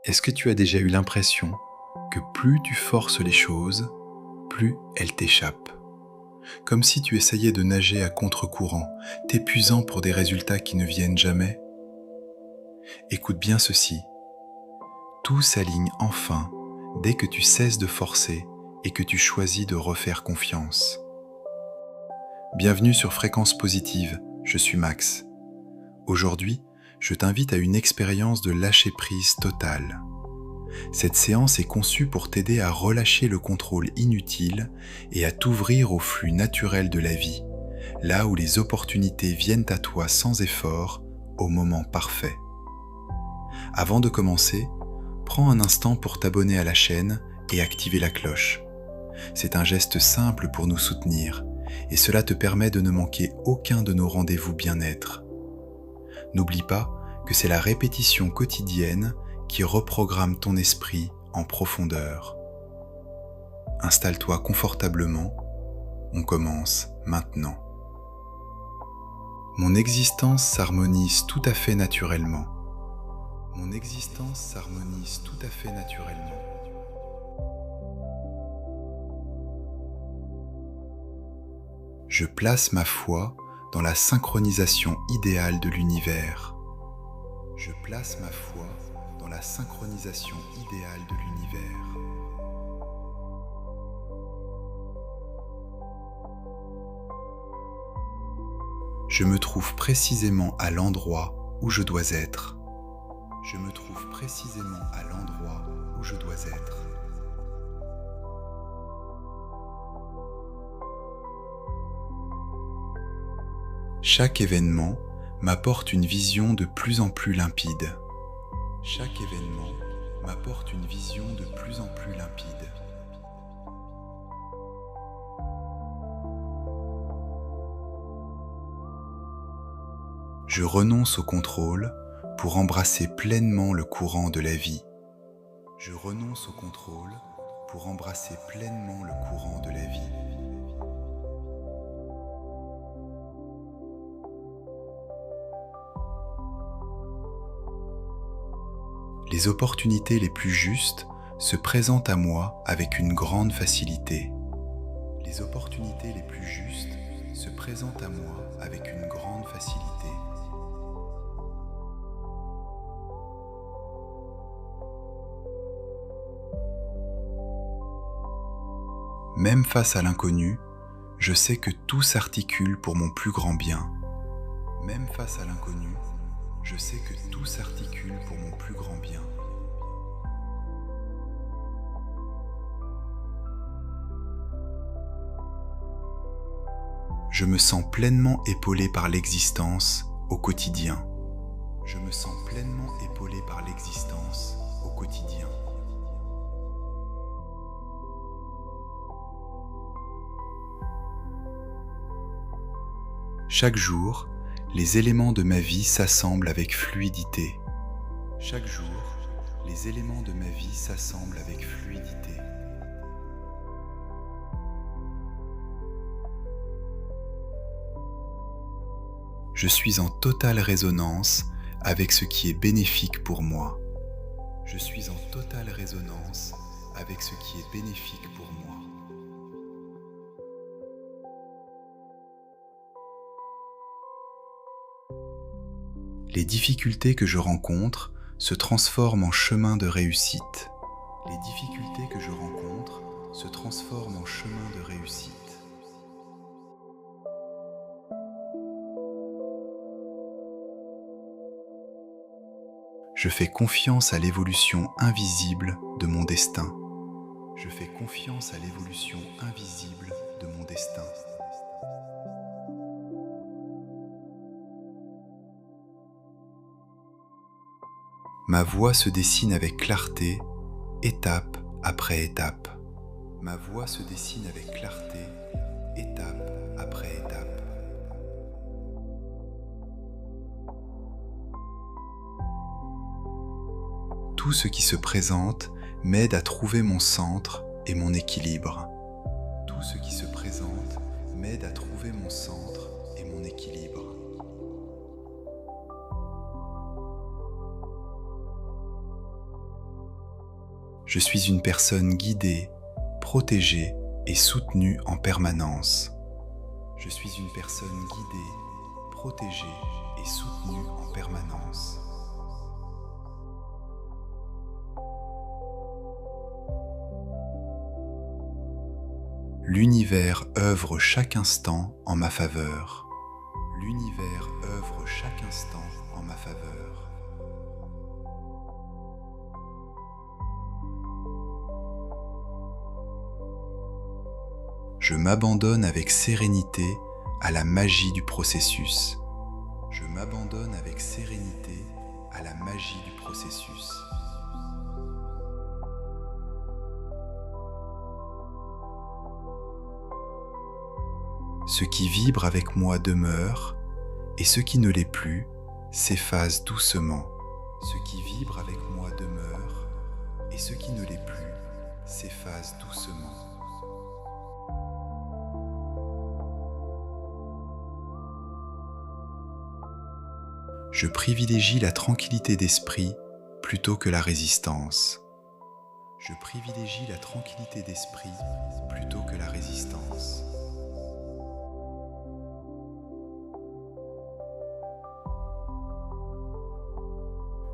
Est-ce que tu as déjà eu l'impression que plus tu forces les choses, plus elles t'échappent? Comme si tu essayais de nager à contre-courant, t'épuisant pour des résultats qui ne viennent jamais? Écoute bien ceci, tout s'aligne enfin dès que tu cesses de forcer et que tu choisis de refaire confiance. Bienvenue sur Fréquence Positive, je suis Max. Aujourd'hui, je t'invite à une expérience de lâcher-prise totale. Cette séance est conçue pour t'aider à relâcher le contrôle inutile et à t'ouvrir au flux naturel de la vie, là où les opportunités viennent à toi sans effort, au moment parfait. Avant de commencer, prends un instant pour t'abonner à la chaîne et activer la cloche. C'est un geste simple pour nous soutenir et cela te permet de ne manquer aucun de nos rendez-vous bien-être. N'oublie pas que c'est la répétition quotidienne qui reprogramme ton esprit en profondeur. Installe-toi confortablement, on commence maintenant. Mon existence s'harmonise tout à fait naturellement. Mon existence s'harmonise tout à fait naturellement. Je place ma foi dans la synchronisation idéale de l'univers. Je place ma foi dans la synchronisation idéale de l'univers. Je me trouve précisément à l'endroit où je dois être. Je me trouve précisément à l'endroit où je dois être. Chaque événement m'apporte une vision de plus en plus limpide. Chaque événement m'apporte une vision de plus en plus limpide. Je renonce au contrôle pour embrasser pleinement le courant de la vie. Je renonce au contrôle pour embrasser pleinement le courant de la vie. Les opportunités les plus justes se présentent à moi avec une grande facilité. Les opportunités les plus justes se présentent à moi avec une grande facilité. Même face à l'inconnu, je sais que tout s'articule pour mon plus grand bien. Même face à l'inconnu, je sais que tout s'articule pour mon plus grand bien. Je me sens pleinement épaulé par l'existence au quotidien. Je me sens pleinement épaulé par l'existence au quotidien. Chaque jour, les éléments de ma vie s'assemblent avec fluidité. Chaque jour, les éléments de ma vie s'assemblent avec fluidité. Je suis en totale résonance avec ce qui est bénéfique pour moi. Je suis en totale résonance avec ce qui est bénéfique pour moi. Les difficultés que je rencontre se transforment en chemin de réussite. Les difficultés que je rencontre se transforment en chemin de réussite. Je fais confiance à l'évolution invisible de mon destin. Je fais confiance à l'évolution invisible de mon destin. Ma voie se dessine avec clarté, étape après étape. Ma voie se dessine avec clarté, étape après étape. Tout ce qui se présente m'aide à trouver mon centre et mon équilibre. Tout ce qui se présente m'aide à trouver mon centre et mon équilibre. Je suis une personne guidée, protégée et soutenue en permanence. Je suis une personne guidée, protégée et soutenue en permanence. L'univers œuvre chaque instant en ma faveur. L'univers œuvre chaque instant en ma faveur. Je m'abandonne avec sérénité à la magie du processus. Je m'abandonne avec sérénité à la magie du processus. Ce qui vibre avec moi demeure, et ce qui ne l'est plus s'efface doucement. Ce qui vibre avec moi demeure, et ce qui ne l'est plus s'efface doucement. Je privilégie la tranquillité d'esprit plutôt que la résistance. Je privilégie la tranquillité d'esprit plutôt que la résistance.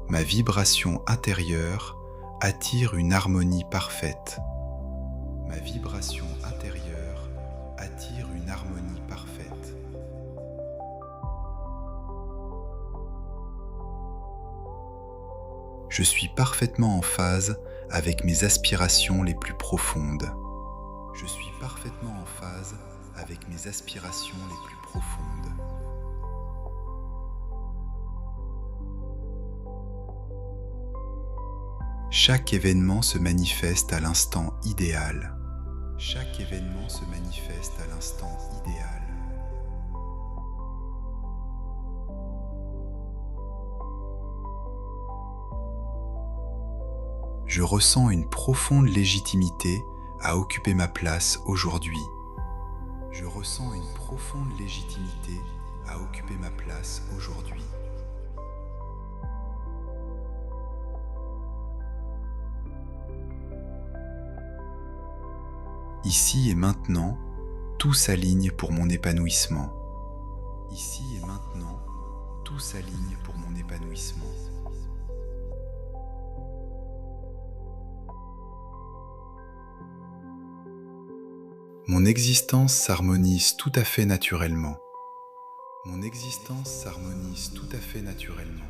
Ma vibration intérieure attire une harmonie parfaite. Ma vibration intérieure attire une harmonie parfaite. Je suis parfaitement en phase avec mes aspirations les plus profondes. Je suis parfaitement en phase avec mes aspirations les plus profondes. Chaque événement se manifeste à l'instant idéal. Chaque événement se manifeste à l'instant idéal. Je ressens une profonde légitimité à occuper ma place aujourd'hui. Je ressens une profonde légitimité à occuper ma place aujourd'hui. Ici et maintenant, tout s'aligne pour mon épanouissement. Ici et maintenant, tout s'aligne pour mon épanouissement. Mon existence s'harmonise tout à fait naturellement. Mon existence s'harmonise tout à fait naturellement.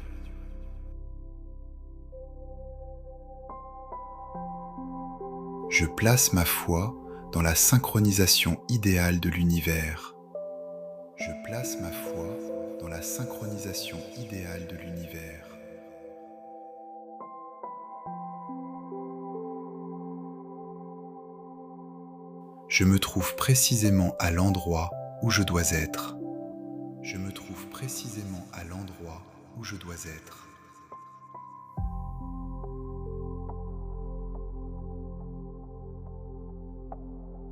Je place ma foi dans la synchronisation idéale de l'univers. Je place ma foi dans la synchronisation idéale de l'univers. Je me trouve précisément à l'endroit où je dois être. Je me trouve précisément à l'endroit où je dois être.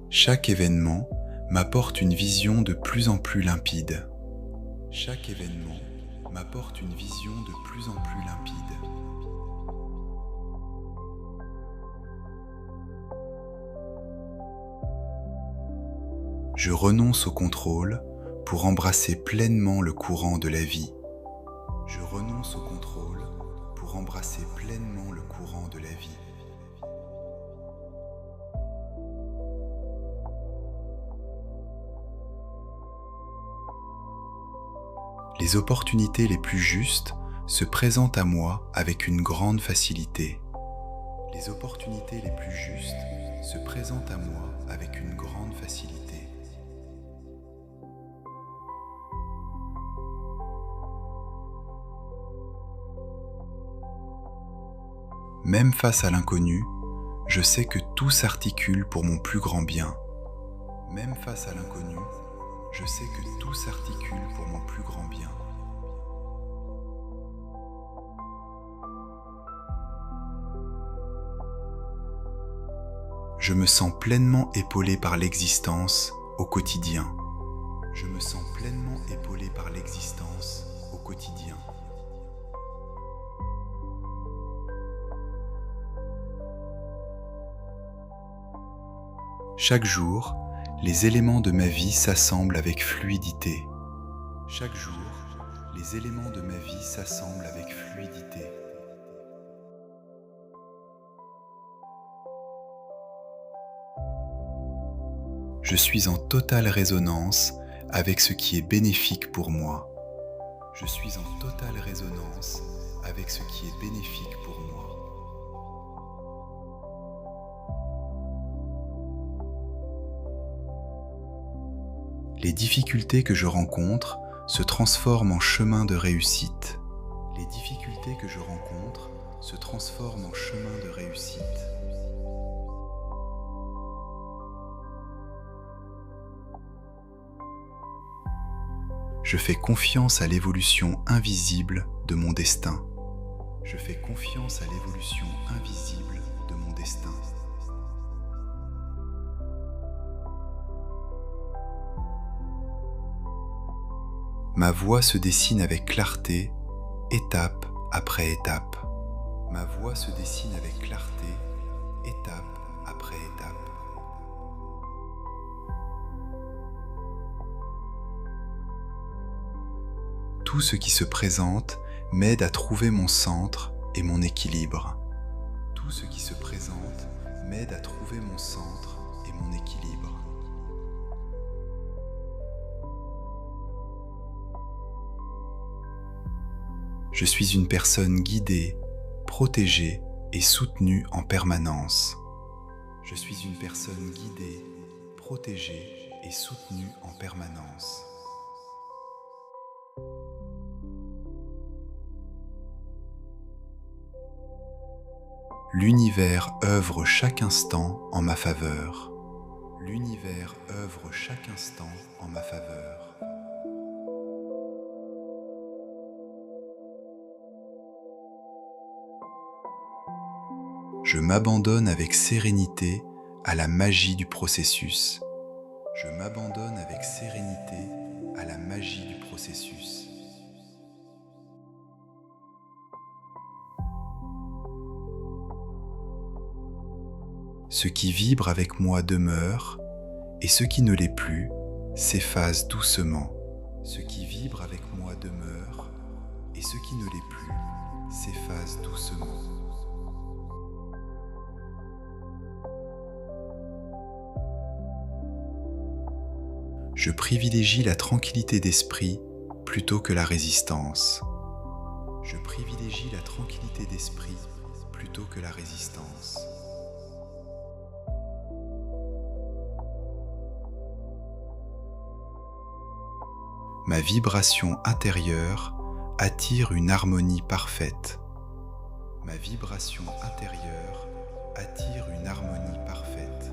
Chaque événement m'apporte une vision de plus en plus limpide. Chaque événement m'apporte une vision de plus en plus limpide. Je renonce au contrôle pour embrasser pleinement le courant de la vie. Je renonce au contrôle pour embrasser pleinement le courant de la vie. Les opportunités les plus justes se présentent à moi avec une grande facilité. Les opportunités les plus justes se présentent à moi avec une grande facilité. Même face à l'inconnu, je sais que tout s'articule pour mon plus grand bien. Même face à l'inconnu, je sais que tout s'articule pour mon plus grand bien. Je me sens pleinement épaulé par l'existence au quotidien. Je me sens pleinement épaulé par l'existence au quotidien. Chaque jour, les éléments de ma vie s'assemblent avec fluidité. Chaque jour, les éléments de ma vie s'assemblent avec fluidité. Je suis en totale résonance avec ce qui est bénéfique pour moi. Je suis en totale résonance avec ce qui est bénéfique pour moi. Les difficultés que je rencontre se transforment en chemin de réussite. Les difficultés que je rencontre se transforment en chemin de réussite. Je fais confiance à l'évolution invisible de mon destin. Je fais confiance à l'évolution invisible de mon destin. Ma voie se dessine avec clarté, étape après étape. Ma voie se dessine avec clarté, étape après étape. Tout ce qui se présente m'aide à trouver mon centre et mon équilibre. Tout ce qui se présente m'aide à trouver mon centre et mon équilibre. Je suis une personne guidée, protégée et soutenue en permanence. Je suis une personne guidée, protégée et soutenue en permanence. L'univers œuvre chaque instant en ma faveur. L'univers œuvre chaque instant en ma faveur. Je m'abandonne avec sérénité à la magie du processus. Je m'abandonne avec sérénité à la magie du processus. Ce qui vibre avec moi demeure, et ce qui ne l'est plus s'efface doucement. Ce qui vibre avec moi demeure, et ce qui ne l'est plus s'efface doucement. Je privilégie la tranquillité d'esprit plutôt que la résistance. Je privilégie la tranquillité d'esprit plutôt que la résistance. Ma vibration intérieure attire une harmonie parfaite. Ma vibration intérieure attire une harmonie parfaite.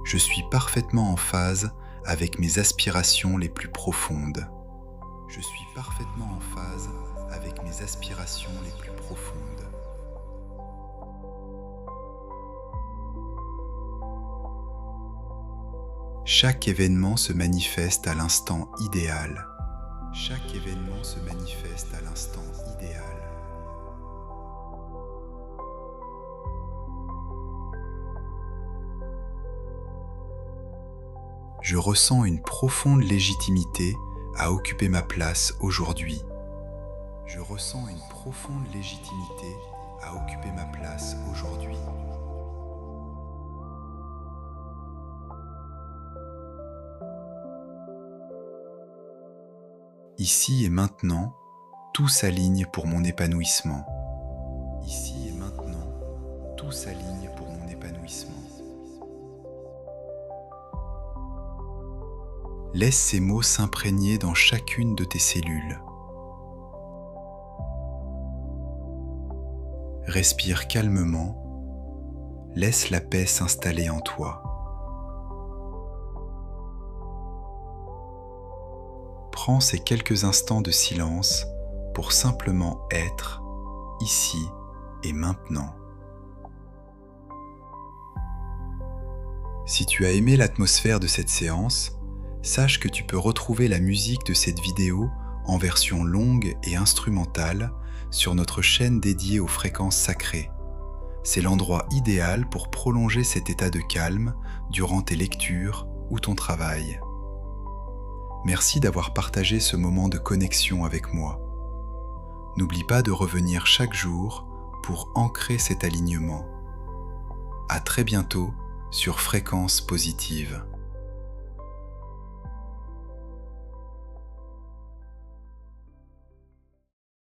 Je suis parfaitement en phase avec mes aspirations les plus profondes. Je suis parfaitement en phase avec mes aspirations les plus profondes. Chaque événement se manifeste à l'instant idéal. Chaque événement se manifeste à l'instant idéal. Je ressens une profonde légitimité à occuper ma place aujourd'hui. Je ressens une profonde légitimité à occuper ma place aujourd'hui. Ici et maintenant, tout s'aligne pour mon épanouissement. Ici et maintenant, tout s'aligne pour mon épanouissement. Laisse ces mots s'imprégner dans chacune de tes cellules. Respire calmement, laisse la paix s'installer en toi. Prends ces quelques instants de silence pour simplement être ici et maintenant. Si tu as aimé l'atmosphère de cette séance, sache que tu peux retrouver la musique de cette vidéo en version longue et instrumentale sur notre chaîne dédiée aux fréquences sacrées. C'est l'endroit idéal pour prolonger cet état de calme durant tes lectures ou ton travail. Merci d'avoir partagé ce moment de connexion avec moi. N'oublie pas de revenir chaque jour pour ancrer cet alignement. À très bientôt sur Fréquence Positive.